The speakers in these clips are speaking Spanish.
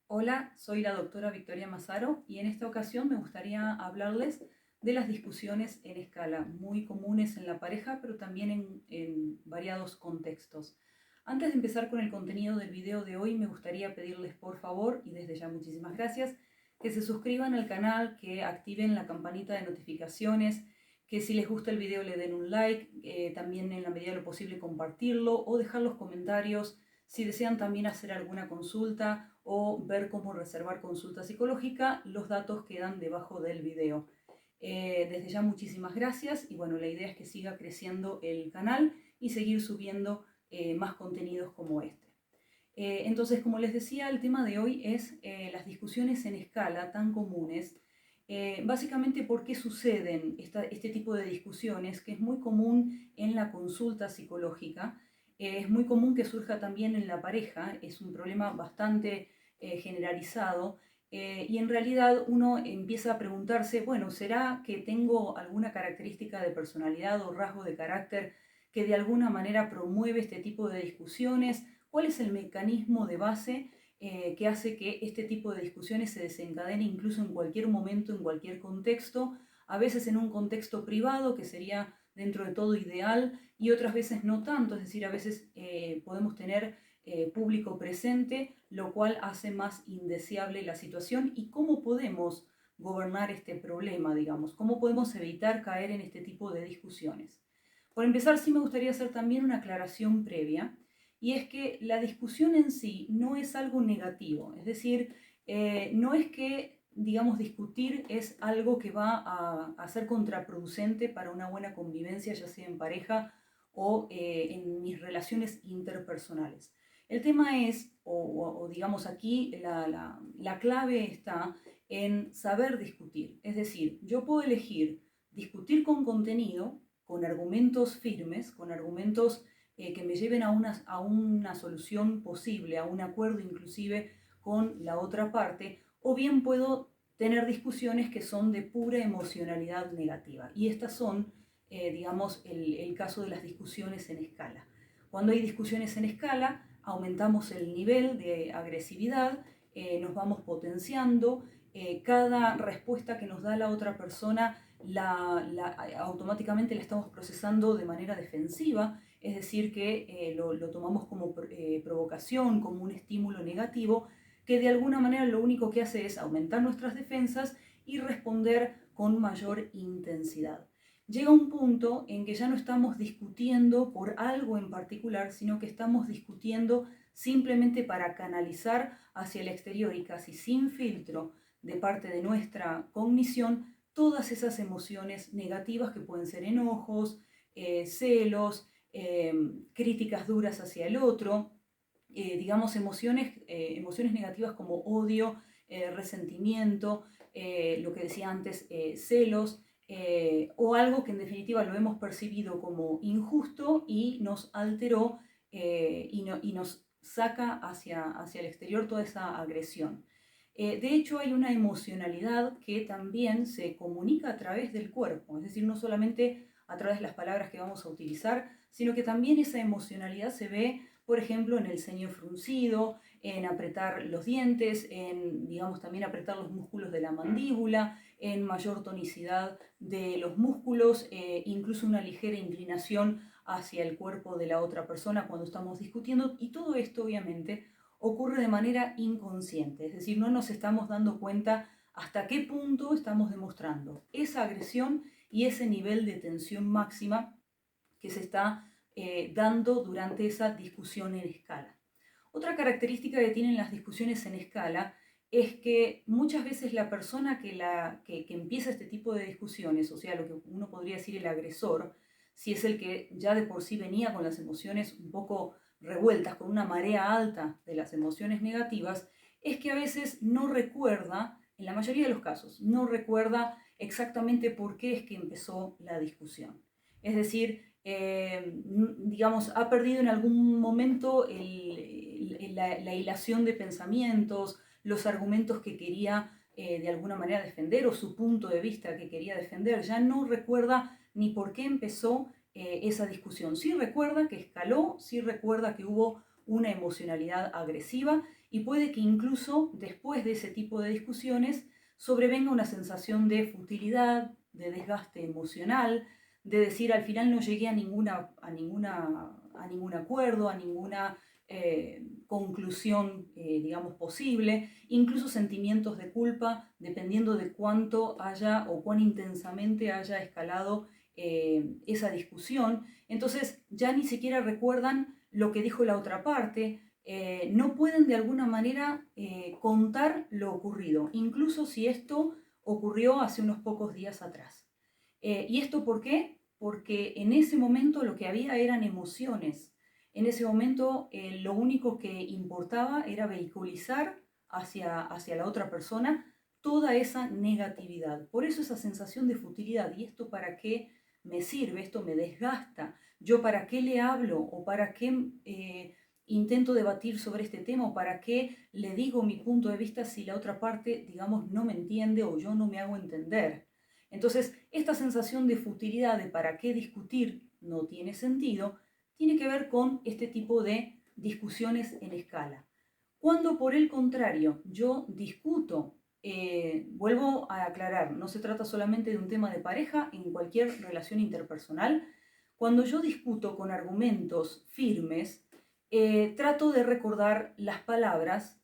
Hola, soy la doctora Victoria Massaro y en esta ocasión me gustaría hablarles de las discusiones en escala, muy comunes en la pareja, pero también en variados contextos. Antes de empezar con el contenido del video de hoy, me gustaría pedirles por favor, y desde ya muchísimas gracias, que se suscriban al canal, que activen la campanita de notificaciones, que si les gusta el video le den un like, también en la medida de lo posible compartirlo o dejar los comentarios si desean también hacer alguna consulta o ver cómo reservar consulta psicológica, los datos quedan debajo del video. Desde ya muchísimas gracias y bueno, la idea es que siga creciendo el canal y seguir subiendo más contenidos como este. Entonces, como les decía, el tema de hoy es las discusiones en escala tan comunes. Básicamente, ¿por qué suceden este tipo de discusiones? Que es muy común en la consulta psicológica, es muy común que surja también en la pareja, es un problema bastante generalizado. Y en realidad uno empieza a preguntarse, bueno, ¿será que tengo alguna característica de personalidad o rasgo de carácter que de alguna manera promueve este tipo de discusiones? ¿Cuál es el mecanismo de base que hace que este tipo de discusiones se desencadene incluso en cualquier momento, en cualquier contexto? A veces en un contexto privado, que sería dentro de todo ideal, y otras veces no tanto, es decir, a veces podemos tener público presente, lo cual hace más indeseable la situación. ¿Y cómo podemos gobernar este problema, digamos? ¿Cómo podemos evitar caer en este tipo de discusiones? Por empezar, sí me gustaría hacer también una aclaración previa, y es que la discusión en sí no es algo negativo, es decir, no es que, digamos, discutir es algo que va a ser contraproducente para una buena convivencia, ya sea en pareja o en mis relaciones interpersonales. El tema es, o digamos aquí, la clave está en saber discutir. Es decir, yo puedo elegir discutir con contenido, con argumentos firmes, con argumentos que me lleven a una solución posible, a un acuerdo inclusive con la otra parte, o bien puedo tener discusiones que son de pura emocionalidad negativa. Y estas son, digamos, el caso de las discusiones en escala. Cuando hay discusiones en escala, aumentamos el nivel de agresividad, nos vamos potenciando, cada respuesta que nos da la otra persona automáticamente la estamos procesando de manera defensiva, es decir, que lo tomamos como provocación, como un estímulo negativo, que de alguna manera lo único que hace es aumentar nuestras defensas y responder con mayor intensidad. Llega un punto en que ya no estamos discutiendo por algo en particular, sino que estamos discutiendo simplemente para canalizar hacia el exterior y casi sin filtro de parte de nuestra cognición todas esas emociones negativas que pueden ser enojos, celos, críticas duras hacia el otro, digamos emociones negativas como odio, resentimiento, lo que decía antes, celos, o algo que en definitiva lo hemos percibido como injusto y nos alteró y nos saca hacia el exterior toda esa agresión. De hecho, hay una emocionalidad que también se comunica a través del cuerpo, es decir, no solamente a través de las palabras que vamos a utilizar, sino que también esa emocionalidad se ve, por ejemplo, en el ceño fruncido, en apretar los dientes, en, digamos, también apretar los músculos de la mandíbula, en mayor tonicidad de los músculos, incluso una ligera inclinación hacia el cuerpo de la otra persona cuando estamos discutiendo, y todo esto obviamente ocurre de manera inconsciente, es decir, no nos estamos dando cuenta hasta qué punto estamos demostrando esa agresión y ese nivel de tensión máxima que se está dando durante esa discusión en escala. Otra característica que tienen las discusiones en escala es que muchas veces la persona que empieza este tipo de discusiones, o sea, lo que uno podría decir el agresor, si es el que ya de por sí venía con las emociones un poco revueltas, con una marea alta de las emociones negativas, es que a veces no recuerda, en la mayoría de los casos, no recuerda exactamente por qué es que empezó la discusión. Es decir, digamos, ha perdido en algún momento la hilación de pensamientos, los argumentos que quería de alguna manera defender o su punto de vista que quería defender. Ya no recuerda ni por qué empezó esa discusión. Sí recuerda que escaló, sí recuerda que hubo una emocionalidad agresiva y puede que incluso después de ese tipo de discusiones sobrevenga una sensación de futilidad, de desgaste emocional, de decir al final no llegué a ningún acuerdo, a ninguna conclusión, digamos, posible, incluso sentimientos de culpa, dependiendo de cuánto haya o cuán intensamente haya escalado esa discusión. Entonces ya ni siquiera recuerdan lo que dijo la otra parte, no pueden de alguna manera contar lo ocurrido, incluso si esto ocurrió hace unos pocos días atrás. ¿Y esto por qué? Porque en ese momento lo que había eran emociones. En ese momento lo único que importaba era vehiculizar hacia la otra persona toda esa negatividad. Por eso esa sensación de futilidad. ¿Y esto para qué me sirve? Esto me desgasta. ¿Yo para qué le hablo? ¿O para qué intento debatir sobre este tema? ¿O para qué le digo mi punto de vista si la otra parte, digamos, no me entiende o yo no me hago entender? Entonces, esta sensación de futilidad, de para qué discutir, no tiene sentido, tiene que ver con este tipo de discusiones en escala. Cuando por el contrario yo discuto, vuelvo a aclarar, no se trata solamente de un tema de pareja, en cualquier relación interpersonal, cuando yo discuto con argumentos firmes, trato de recordar las palabras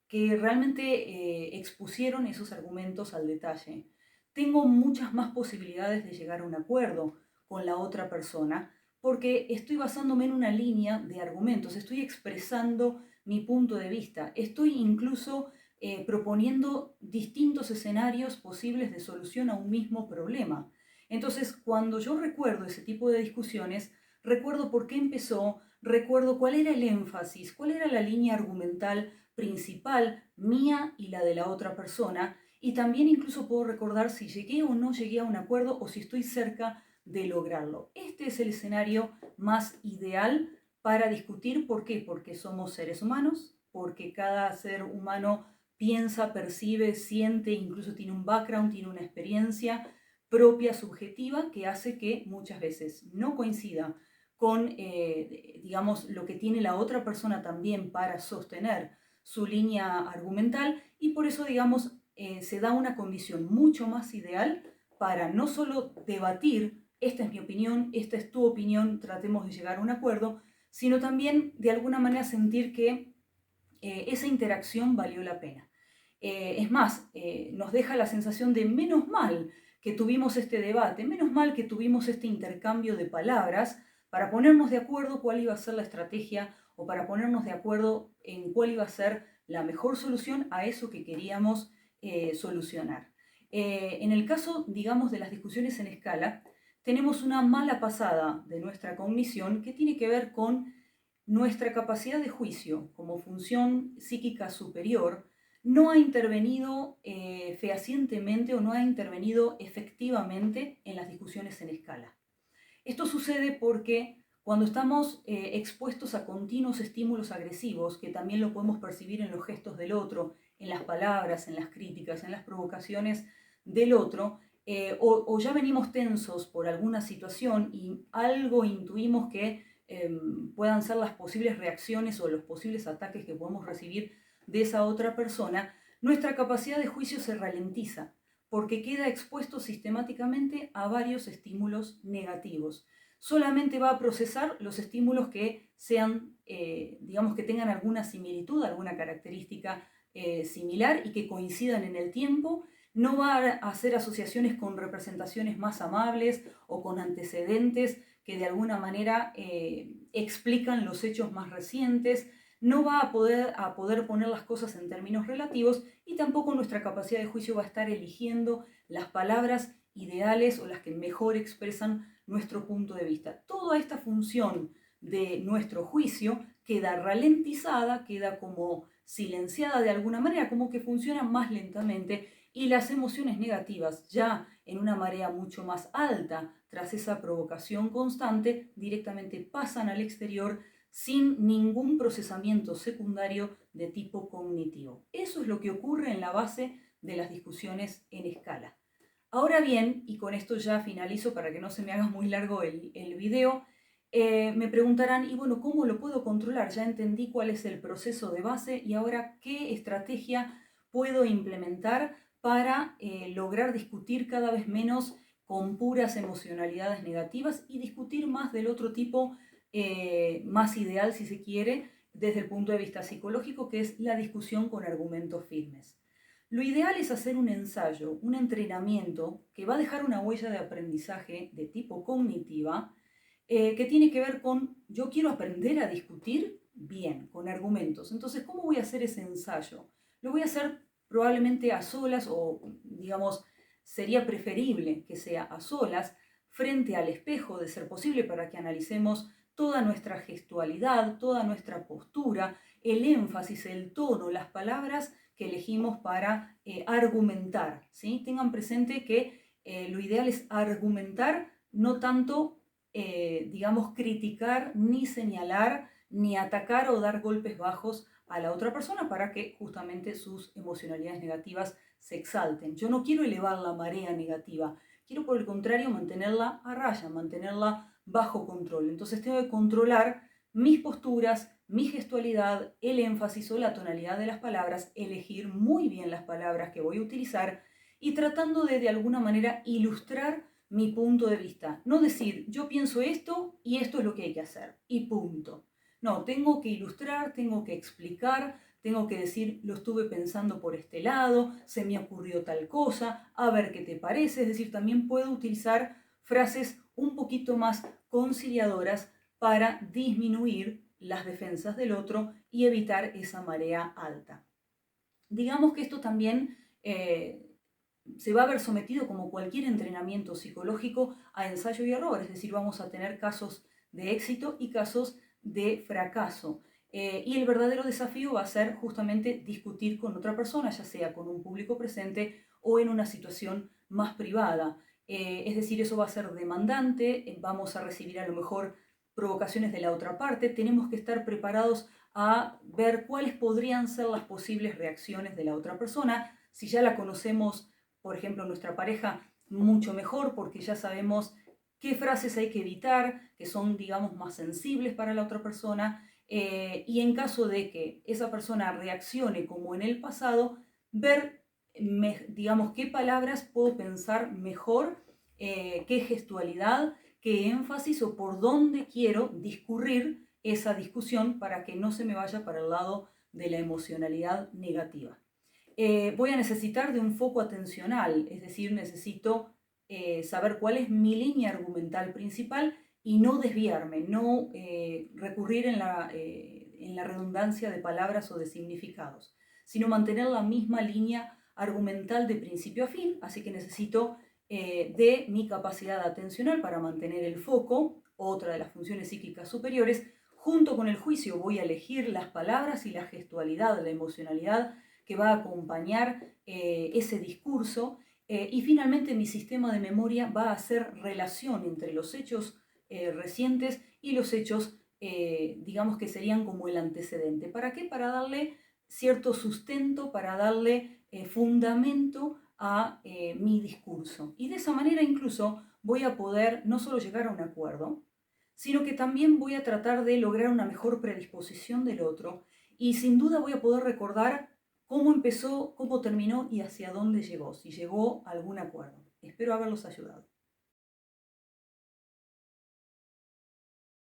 que realmente expusieron esos argumentos al detalle. Tengo muchas más posibilidades de llegar a un acuerdo con la otra persona porque estoy basándome en una línea de argumentos, estoy expresando mi punto de vista, estoy incluso proponiendo distintos escenarios posibles de solución a un mismo problema. Entonces, cuando yo recuerdo ese tipo de discusiones, recuerdo por qué empezó, recuerdo cuál era el énfasis, cuál era la línea argumental principal mía y la de la otra persona, y también incluso puedo recordar si llegué o no llegué a un acuerdo o si estoy cerca de lograrlo. Este es el escenario más ideal para discutir. ¿Por qué? Porque somos seres humanos, porque cada ser humano piensa, percibe, siente, incluso tiene un background, tiene una experiencia propia, subjetiva, que hace que muchas veces no coincida con, digamos, lo que tiene la otra persona también para sostener su línea argumental, y por eso, digamos, se da una condición mucho más ideal para no solo debatir, esta es mi opinión, esta es tu opinión, tratemos de llegar a un acuerdo, sino también de alguna manera sentir que esa interacción valió la pena. Es más, nos deja la sensación de menos mal que tuvimos este debate, menos mal que tuvimos este intercambio de palabras para ponernos de acuerdo cuál iba a ser la estrategia o para ponernos de acuerdo en cuál iba a ser la mejor solución a eso que queríamos solucionar. En el caso, digamos, de las discusiones en escala, tenemos una mala pasada de nuestra cognición que tiene que ver con nuestra capacidad de juicio como función psíquica superior no ha intervenido fehacientemente o no ha intervenido efectivamente en las discusiones en escala. Esto sucede porque cuando estamos expuestos a continuos estímulos agresivos, que también lo podemos percibir en los gestos del otro, en las palabras, en las críticas, en las provocaciones del otro, o ya venimos tensos por alguna situación y algo intuimos que puedan ser las posibles reacciones o los posibles ataques que podemos recibir de esa otra persona, nuestra capacidad de juicio se ralentiza porque queda expuesto sistemáticamente a varios estímulos negativos. Solamente va a procesar los estímulos que sean, digamos, que tengan alguna similitud, alguna característica similar y que coincidan en el tiempo. No va a hacer asociaciones con representaciones más amables o con antecedentes que de alguna manera explican los hechos más recientes. No va a poder poner las cosas en términos relativos y tampoco nuestra capacidad de juicio va a estar eligiendo las palabras ideales o las que mejor expresan nuestro punto de vista. Toda esta función de nuestro juicio queda ralentizada, queda como silenciada de alguna manera, como que funciona más lentamente, y las emociones negativas, ya en una marea mucho más alta, tras esa provocación constante, directamente pasan al exterior sin ningún procesamiento secundario de tipo cognitivo. Eso es lo que ocurre en la base de las discusiones en escala. Ahora bien, y con esto ya finalizo para que no se me haga muy largo el video, Me preguntarán, y bueno, ¿cómo lo puedo controlar? Ya entendí cuál es el proceso de base y ahora qué estrategia puedo implementar para lograr discutir cada vez menos con puras emocionalidades negativas y discutir más del otro tipo, más ideal si se quiere, desde el punto de vista psicológico, que es la discusión con argumentos firmes. Lo ideal es hacer un ensayo, un entrenamiento que va a dejar una huella de aprendizaje de tipo cognitiva, que tiene que ver con, yo quiero aprender a discutir bien, con argumentos. Entonces, ¿cómo voy a hacer ese ensayo? Lo voy a hacer probablemente a solas o, digamos, sería preferible que sea a solas, frente al espejo, de ser posible, para que analicemos toda nuestra gestualidad, toda nuestra postura, el énfasis, el tono, las palabras que elegimos para argumentar, ¿sí? Tengan presente que lo ideal es argumentar, no tanto digamos, criticar, ni señalar, ni atacar o dar golpes bajos a la otra persona para que justamente sus emocionalidades negativas se exalten. Yo no quiero elevar la marea negativa, quiero por el contrario mantenerla a raya, mantenerla bajo control. Entonces tengo que controlar mis posturas, mi gestualidad, el énfasis o la tonalidad de las palabras, elegir muy bien las palabras que voy a utilizar y tratando de alguna manera ilustrar mi punto de vista. No decir, yo pienso esto y esto es lo que hay que hacer y punto. No, tengo que ilustrar, tengo que explicar, tengo que decir, lo estuve pensando por este lado, se me ocurrió tal cosa, a ver qué te parece. Es decir, también puedo utilizar frases un poquito más conciliadoras para disminuir las defensas del otro y evitar esa marea alta. Digamos que esto también se va a ver sometido, como cualquier entrenamiento psicológico, a ensayo y error, es decir, vamos a tener casos de éxito y casos de fracaso. Y el verdadero desafío va a ser justamente discutir con otra persona, ya sea con un público presente o en una situación más privada. Es decir, eso va a ser demandante, vamos a recibir a lo mejor provocaciones de la otra parte, tenemos que estar preparados a ver cuáles podrían ser las posibles reacciones de la otra persona. Si ya la conocemos, por ejemplo, nuestra pareja, mucho mejor, porque ya sabemos qué frases hay que evitar, que son, digamos, más sensibles para la otra persona, y en caso de que esa persona reaccione como en el pasado, ver, digamos, qué palabras puedo pensar mejor, qué gestualidad, qué énfasis o por dónde quiero discurrir esa discusión para que no se me vaya para el lado de la emocionalidad negativa. Voy a necesitar de un foco atencional, es decir, necesito saber cuál es mi línea argumental principal y no desviarme, no recurrir en la redundancia de palabras o de significados, sino mantener la misma línea argumental de principio a fin, así que necesito de mi capacidad atencional para mantener el foco, otra de las funciones psíquicas superiores. Junto con el juicio voy a elegir las palabras y la gestualidad, la emocionalidad que va a acompañar ese discurso. Y finalmente mi sistema de memoria va a hacer relación entre los hechos recientes y los hechos, digamos que serían como el antecedente. ¿Para qué? Para darle cierto sustento, para darle fundamento a mi discurso. Y de esa manera incluso voy a poder no solo llegar a un acuerdo, sino que también voy a tratar de lograr una mejor predisposición del otro y sin duda voy a poder recordar cómo empezó, cómo terminó y hacia dónde llegó, si llegó a algún acuerdo. Espero haberlos ayudado.